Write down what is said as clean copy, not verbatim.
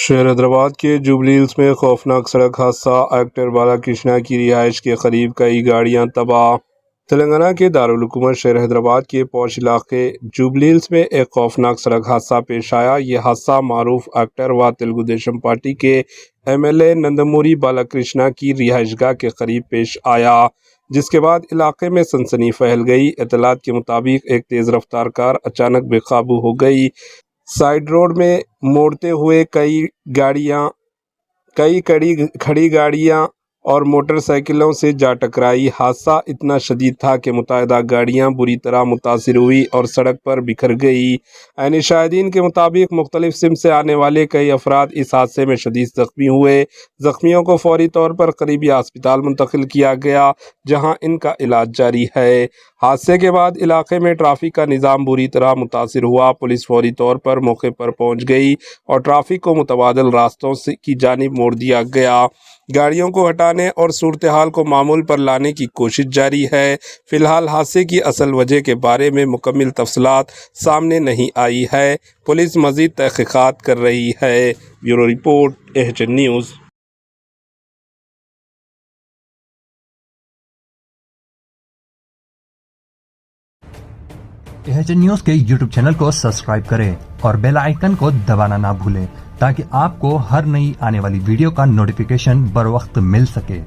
شہر حیدرآباد کے jubilee Hills میں خوفناک سڑک حادثہ، ایکٹر بالا کرشنا کی رہائش کے قریب کئی گاڑیاں تباہ۔ تلنگانہ کے دارالحکومت شہر حیدرآباد کے پوش علاقے جوبلی ہلز میں ایک خوفناک سڑک حادثہ پیش آیا۔ یہ حادثہ معروف ایکٹر و تلگو دیشم پارٹی کے MLA نندموری بالا کرشنا کی رہائش گاہ کے قریب پیش آیا، جس کے بعد علاقے میں سنسنی پھیل گئی۔ اطلاعات کے مطابق ایک تیز رفتار کار اچانک بے قابو ہو گئی، سائیڈ روڈ میں موڑتے ہوئے کئی کھڑی گاڑیاں اور موٹر سائیکلوں سے جا ٹکرائی۔ حادثہ اتنا شدید تھا کہ متعدد گاڑیاں بری طرح متاثر ہوئی اور سڑک پر بکھر گئی۔ عینی شاہدین کے مطابق مختلف سمت سے آنے والے کئی افراد اس حادثے میں شدید زخمی ہوئے۔ زخمیوں کو فوری طور پر قریبی ہسپتال منتقل کیا گیا، جہاں ان کا علاج جاری ہے۔ حادثے کے بعد علاقے میں ٹریفک کا نظام بری طرح متاثر ہوا۔ پولیس فوری طور پر موقع پر پہنچ گئی اور ٹریفک کو متبادل راستوں کی جانب موڑ دیا گیا۔ گاڑیوں کو ہٹانے اور صورتحال کو معمول پر لانے کی کوشش جاری ہے۔ فی الحال حادثے کی اصل وجہ کے بارے میں مکمل تفصیلات سامنے نہیں آئی ہے۔ پولیس مزید تحقیقات کر رہی ہے۔ Bureau report AHN news. AHN news کے YouTube چینل کو سبسکرائب کریں اور بیل آئیکن کو دبانا نہ بھولیں تاکہ آپ کو ہر نئی آنے والی ویڈیو کا نوٹیفیکیشن بر وقت مل سکے۔